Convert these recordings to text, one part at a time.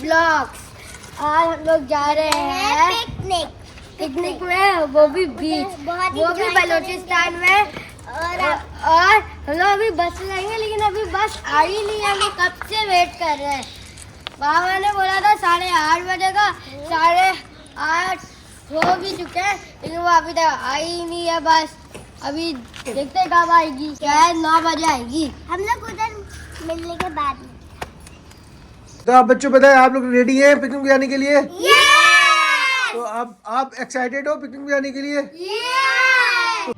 Blogs. आज हम लोग जा रहे हैं पिकनिक में, वो भी बीच, वो भी बलूचिस्तान में। और हम लोग अभी बस लेंगे, लेकिन अभी बस आई नहीं है। हम कब से वेट कर रहे हैं। बाबा ने बोला था 8:30 बजे का, 8:30 हो भी चुके हैं, लेकिन वो अभी तक आई ही नहीं है बस। अभी देखते हैं कब आएगी, शायद 9 बजे आएगी। हम लोग उधर मिलने के बाद। तो आप बच्चों बताएं, आप लोग रेडी हैं पिकनिक जाने के लिए? Yes! तो आप एक्साइटेड हो पिकनिक जाने के लिए? Yes!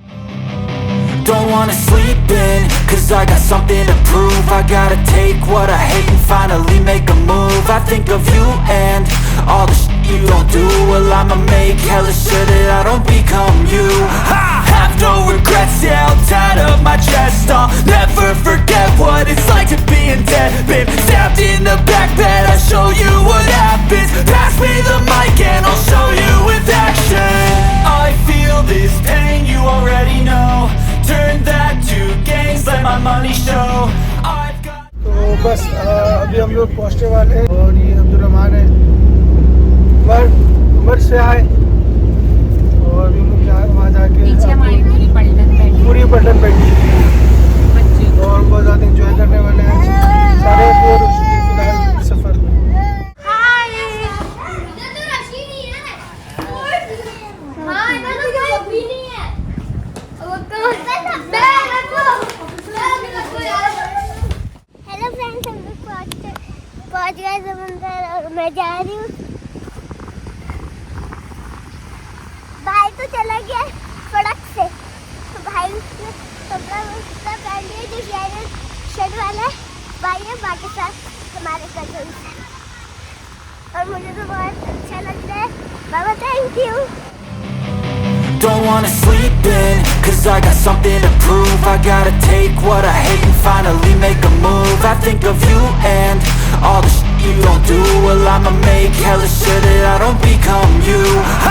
Don't wanna sleep in, cause I got something to prove. I gotta take what I hate and finally make a move. I think of you and all the shit you don't do. Well, I'ma make hella sure that I don't become you. I have no regrets, yeah, I'll tie up my chest. I'll never forget what it's like to be in debt. Been stabbed in the back bed, I'll show you what happens. Pass me the mic and I'll show you with action. I feel this pain, you already know. Turn that to gains, let my money show. I've got. तो बस अभी हम लोग पहुँचने वाले हैं और ये अब्दुलरहमान है, उमर से आए और अभी हम लोग वहाँ जाके पूरी पलटन बैठी और हम बहुत ज़्यादा इंजॉय करने वाले हैं सारे फिलहाल सफ़र में। हेलो फ्रेंड्स, हम लोग पहुँच गए समुंदर और मैं जा रही हूँ। भाई तो चला गया सड़क से, तो भाई उसने कपड़ा पहन लिया जो शर्ट वाला भाई है, बाकी साथ हमारे कजन से। और मुझे तो बहुत अच्छा लगता है। बाबा thank you. Don't wanna sleep in, cause I got something to prove. I gotta take what I hate and finally make a move. I think of you and all the shit you don't do. Well, I'ma make hella sure that I don't become you.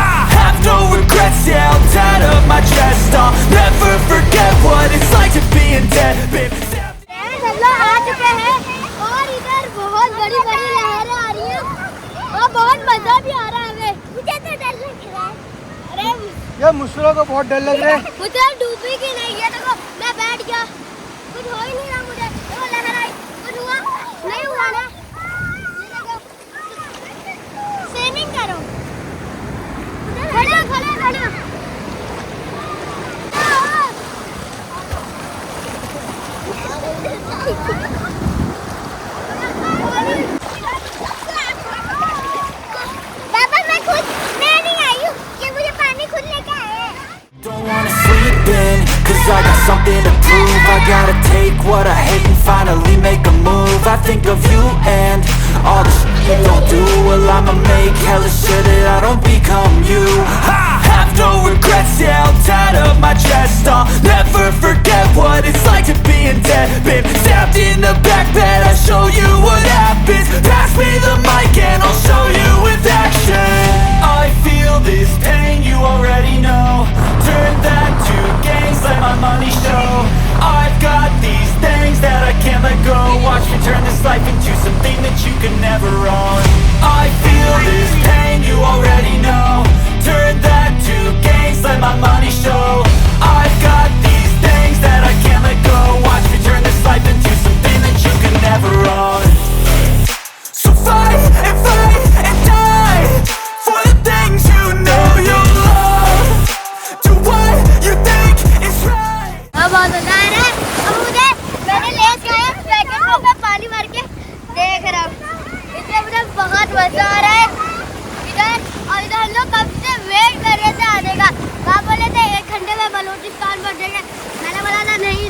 I have no regrets, yeah, I'll tie up my chest. I'll never forget what it's like to be in debt. हम लोग आ चुके हैं और इधर बहुत बड़ी बड़ी लहरें आ रही हैं और बहुत मजा भी आ रहा है हमें। मुझे तो डर लग रहा है। अरे यार मुस्फिरा को बहुत डर लग रहा है। मुझे डूबी की नहीं है, देखो मैं बैठ गया, कुछ हो ही नहीं रहा मुझे। देखो लहर आई, कुछ हुआ नहीं हुआ ना। स्विमिंग करो, खड़ा खड़ा खड़ा। पापा मैं नहीं आई हूँ, ये मुझे पानी खुद लेके आए हैं। Don't wanna sleep in, cause I got something to prove. I gotta take what I hate and finally make a move. I think of you and all the shit you don't do. Well, I'ma make hella sure that I don't become you. I have no regrets, yeah, I'll tie up my chest. I'll never forget what it's like to be in debt. Been stabbed in the back bed, I'll show you what happens. Pass me the mic and I'll show you with action. I feel this pain, you already know. Turn that to gains, let my money show. I've got these things that I can't let go. Watch me turn this life into something that you can never own. I feel this pain, you already know. Turn that to gains, let my money show. I've got these things that I can't let go. Watch me turn this life into something that you can never own. So fight and die for the things you know you love. Do what you think is right. अब बहुत मजा आ रहा है। अब मुझे मैंने less खाया, packet में मैं पानी भर के देख रहा हूँ। इसलिए मुझे बहुत मजा आ रहा है इधर। और इधर हम लोग कब से वेट कर रहे थे आने का। आप बोले थे 1 घंटे में बलूचिस्तान पहुँच जाएंगे, मैंने बोला था नहीं,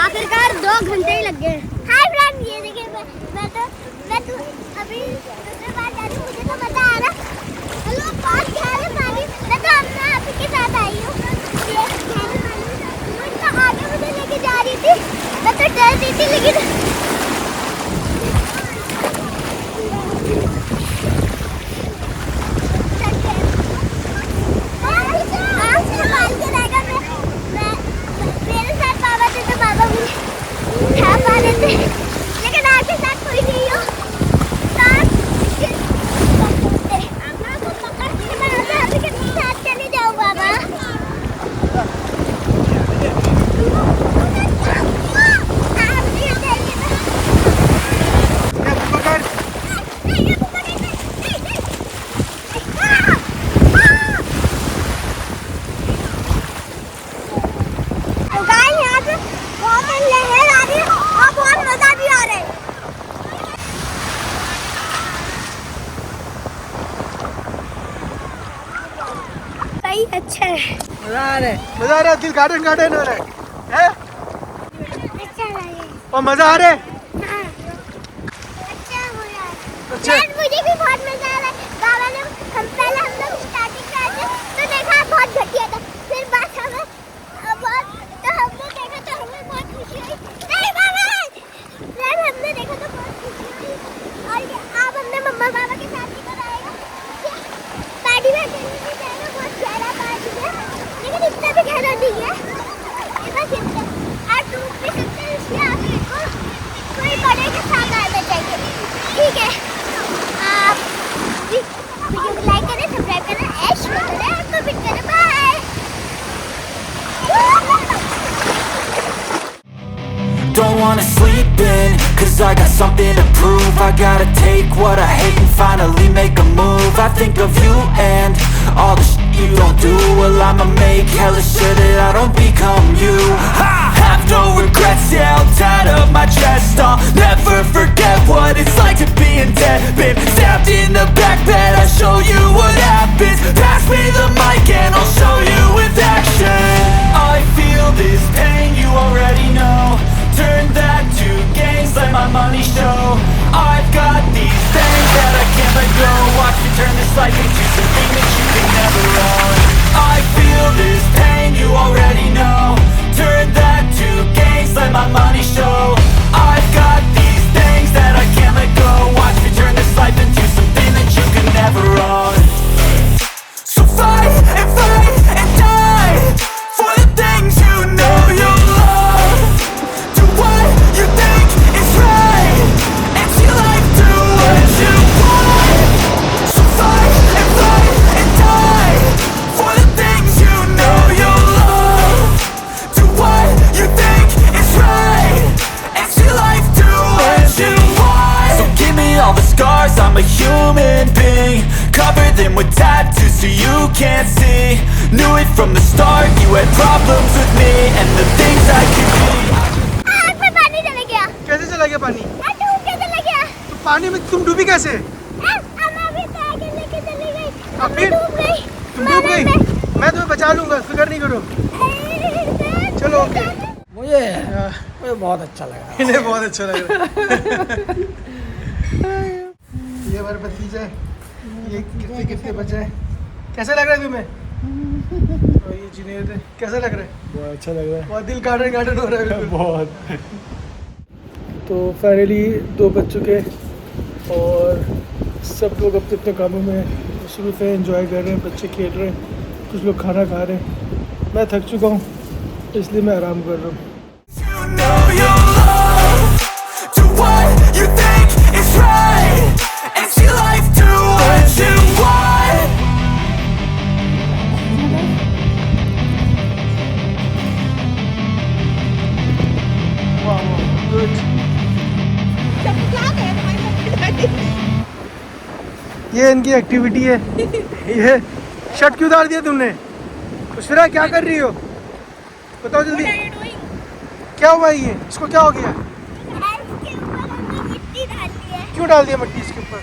आखिरकार 2 घंटे ही लग गए। हाय फ्रेंड, ये देखिए मैं तो अभी दूसरे बार जा रही हूँ, मुझे तो मजा आ रहा है। हेलो पास क्या है पानी, मैं तो अपना आप के साथ आई हूँ। आगे मुझे लेके जा रही थी, मैं तो डर रही थी, लेकिन मेरे साथ बाबा थे तो बाबा मुझे उठा पा रहे थे, लेकिन आपके साथ कोई नहीं हो। साथ मजा आ रहा है, दिल गार्डन गार्डन हो रहा है? और मजा आ रहा है? अच्छा, मुझे भी बहुत मजा आ रहा है। बाबा ने हम लोग स्टार्टिंग करते तो देखा बहुत घटिया था, फिर बात हमें बहुत तो हमने देखा तो हमें बहुत खुशी हुई। नहीं बाबा, फिर हमने देखा तो बहुत खुशी हुई। और अब हमने मम्मा पापा के साथ ही कराएगा। पार्टी में खेलने जाएगा, बहुत गहरा पार्टी है, लेकिन इतना भी गहरा नहीं है, बस इतना। और डूब भी सकते हैं, इसलिए आपको कोई बड़े के साथ आना चाहिए, ठीक है? आप वीडियो को लाइक करें, सब्सक्राइब करें, शेयर करें और कमेंट करें। Bye. Don't wanna sleep in, cause I got something to prove. I gotta take what I hate and finally make a move. I think of you and all the shit you don't do. Well, I'ma make hella sure that I don't become you. I have no regrets, yeah, I'll tie up my chest. I'll never forget what it's like to be in debt. Been stabbed in the back bed, I'll show you what happens. Pass me the mic and I'll show you with action. I feel this pain, you already know. Turn that to gains, let my money show. I've got these things that I can't let go. Watch me turn this life into something that you can never own. I feel this pain, you already know. Turn that to gains, let my money show. I've got these things that I can't let go. Watch me turn this life into something that you can never own. So fight and die for the things you know you love. Do what you think is right, and see life do what you want. So fight and die for the things you know you love. Do what you think is right, and see life do what you want. So give me all the scars, I'm a human being. Cover them with tattoos so you can't see. Knew it from the start, you had problems with me and the things I could be. आग में पानी चला गया। कैसे चला गया पानी? डूब के चला गया। तो पानी में तुम डूबी कैसे? अम्मा भी आगे लेके चली गई। अब फिर डूब गई। तुम डूब गई? मैं तुम्हें बचा लूंगा, फिक्र नहीं करो। चलो ओके। मुझे बहुत अच्छा लग रहा है। इन्हें बहुत अच्छा लग रहा है। ये हमारे भतीजा है, ये कितने कितने बच्चे हैं। कैसा लग रहा है तुम्हें? और ये जुनेद है, कैसा लग रहा है? बहुत अच्छा लग रहा है। बहुत दिल गार्डन गार्डन हो रहा है बिल्कुल। बहुत। तो फाइनली 2 बज चुके और सब लोग अपने अपने कामों में मसरूफ़ हैं, एंजॉय कर रहे हैं, बच्चे खेल रहे हैं, कुछ लोग खाना खा रहे हैं। मैं थक चुका हूँ, इसलिए मैं आराम कर रहा हूँ। You know you love. Do what you think is right, and see life do what you want. वाह गुड। ये इनकी एक्टिविटी है। ये शर्ट क्यों उतार दिया तुमने? मुस्फिरा क्या कर रही हो? बताओ जल्दी। क्या हुआ ये? इसको क्या हो गया? इसके ऊपर हमने मिट्टी डाली है। क्यों डाल दिया मिट्टी इसके ऊपर?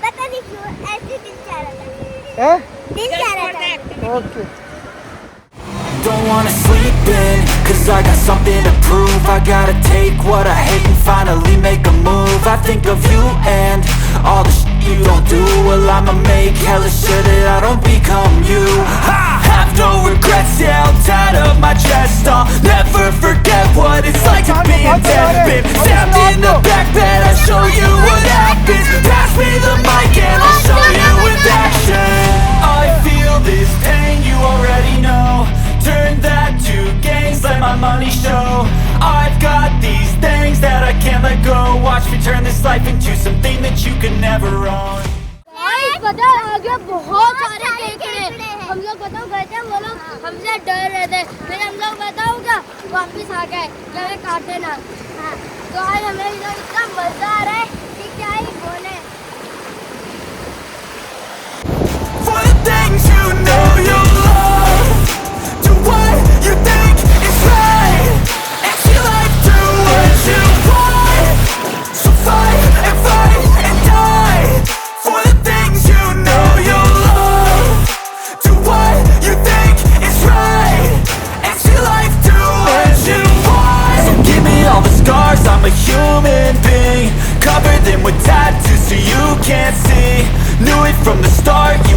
पता नहीं क्यों, ऐसे दिल चाह रहा था। हैं? दिल चाह रहा था। Okay. Don't wanna sleep in, cause I got something to prove. I gotta take what I hate and finally make a move. I think of you and all the shit you don't do. Well, I'ma make hella sure that I don't become you. I have no regrets, yeah, I'll tie up my chest. I'll never forget what it's like to be in debt. Been stabbed in the back bed, I'll show you what happens. Pass me the mic and I'll show you with action. I feel this pain, you already know. Turn that to gains, let my money show. I've got these things that I can't let go. Watch me turn this life into something that you can never own. पता आगे बहुत सारे केकड़े, हम लोग बताओ गए थे, वो लोग हमसे डर रहे थे, फिर हम लोग बताओ क्या वापिस आ गए, हमें काटे ना। हाँ, तो आज हमें इधर इतना मजा आ रहा है कि क्या ही बोले। For the things you know you love, do what you think is right, and see life do what you want. So fight and die for the things you know you love. Do what you think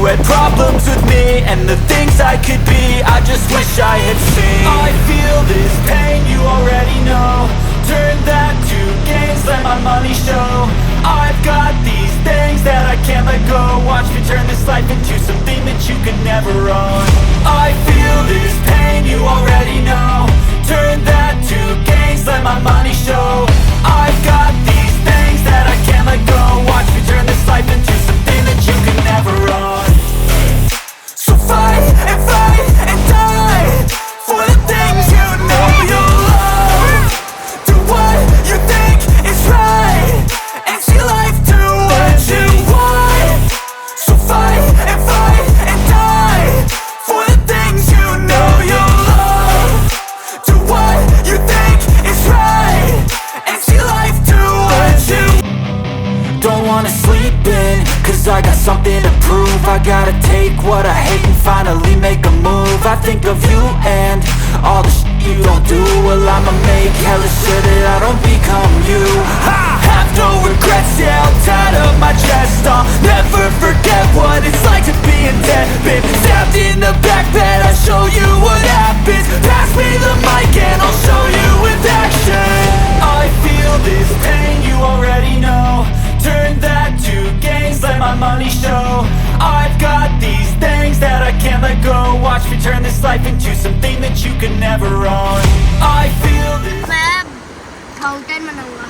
had problems with me and the things I could be. I just wish I had seen. I feel this pain, you already know. Turn that to gains, let my money show. I've got these things that I can't let go. Watch me turn this life into something that you could never own. I feel this pain, you already know. Turn that to gains, let my money show. I've got these things that I can't let go. Watch me turn this life into something that you could never own. So fight and die for the things you know you love. Do what you think is right and see life do what you want. So fight and die for the things you know you love. Do what you think is right and see life do what you want. Don't wanna sleep in, cause I got something to prove. I gotta take what I hate and finally make a move. I think of you and all the shit you don't do. Well, I'ma make hella sure that I don't become you. I have no regrets, yeah, I'll tie up my chest. I'll never forget what it's like to be in debt. Been stabbed in the back bed, I'll show you what happens. Pass me the mic and I'll show you with action. I feel this pain, you already know. Turn that to gains, let my money show. I've got these things that I can't let go. Watch me turn this life into something that you could never own. I feel this. मैं fountain बनाऊंगा।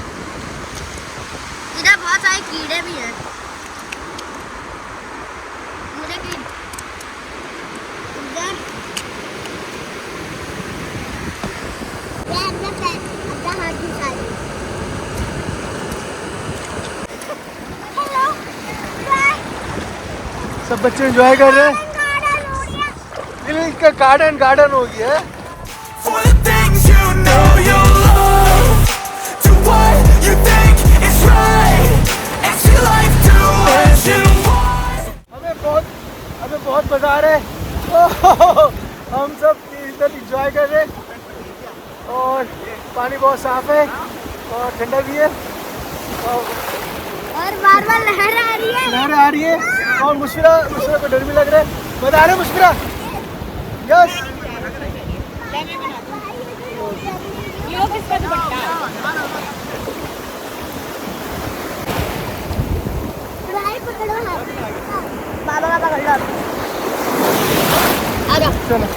इधर बहुत सारे कीड़े भी हैं। मुझे की इधर अपना हाथ दिखा दे। हेलो सब बच्चे एंजॉय कर रहे हैं। इसका गार्डन हो गया है। For the things you know you love. Do what you think is right and see life do what you want. हमें बहुत मजा आ रहा है। हम सब इधर एंजॉय कर रहे हैं और पानी बहुत साफ है और ठंडा भी है और बार-बार लहर आ रही है। और मुस्फिरा को डर भी लग रहा है। बता रहे मुस्फिरा? यस। बाबा का पकड़ लो। आ जाओ। चलो।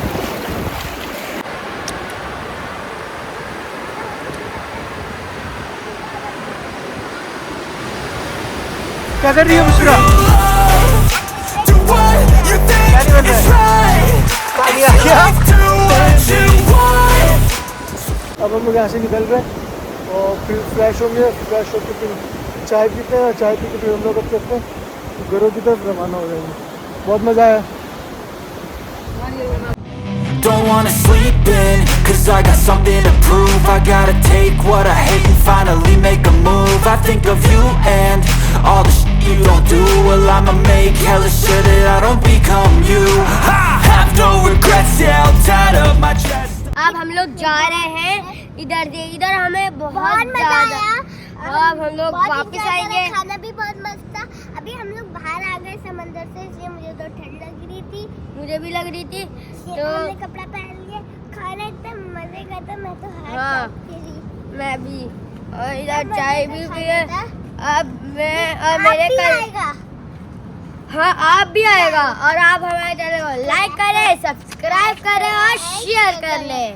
क्या कर रही है मुस्फिरा? क्या नहीं बन रहा है? पानी आ गया। अब हम लोग यहाँ से निकल रहे हैं और फिर फ्रेश होंगे। फ्रेश होकर फिर चाय पीते हैं और चाय पी के फिर हम लोग अब करते हैं घरों की तरफ रवाना हो जाएंगे। बहुत मज़ा आया। Don't wanna sleep in, cause I got something to prove. I gotta take what I hate and finally make a move. I think of you and all the shit you don't do. Well, I'ma make hella sure that I don't become you. I have no regrets, yeah, I'll tie up my chest. अब हम लोग जा रहे हैं इधर हमें बहुत मजा आया। अब हम लोग वापस आएंगे। खाना भी बहुत मस्त था। अभी हम लोग बाहर आ गए समंदर से, इसलिए मुझे तो ठंड लग रही थी। मुझे भी लग रही थी तो हमने कपड़ा पहन लिया। खाना एकदम मजे का था। मैं तो मैं भी और इधर चाय भी पिए। अब मैं और मेरे आएगा। हाँ, आप भी आएगा और आप हमारे चैनल को लाइक करें, सब्सक्राइब करें और शेयर कर लें।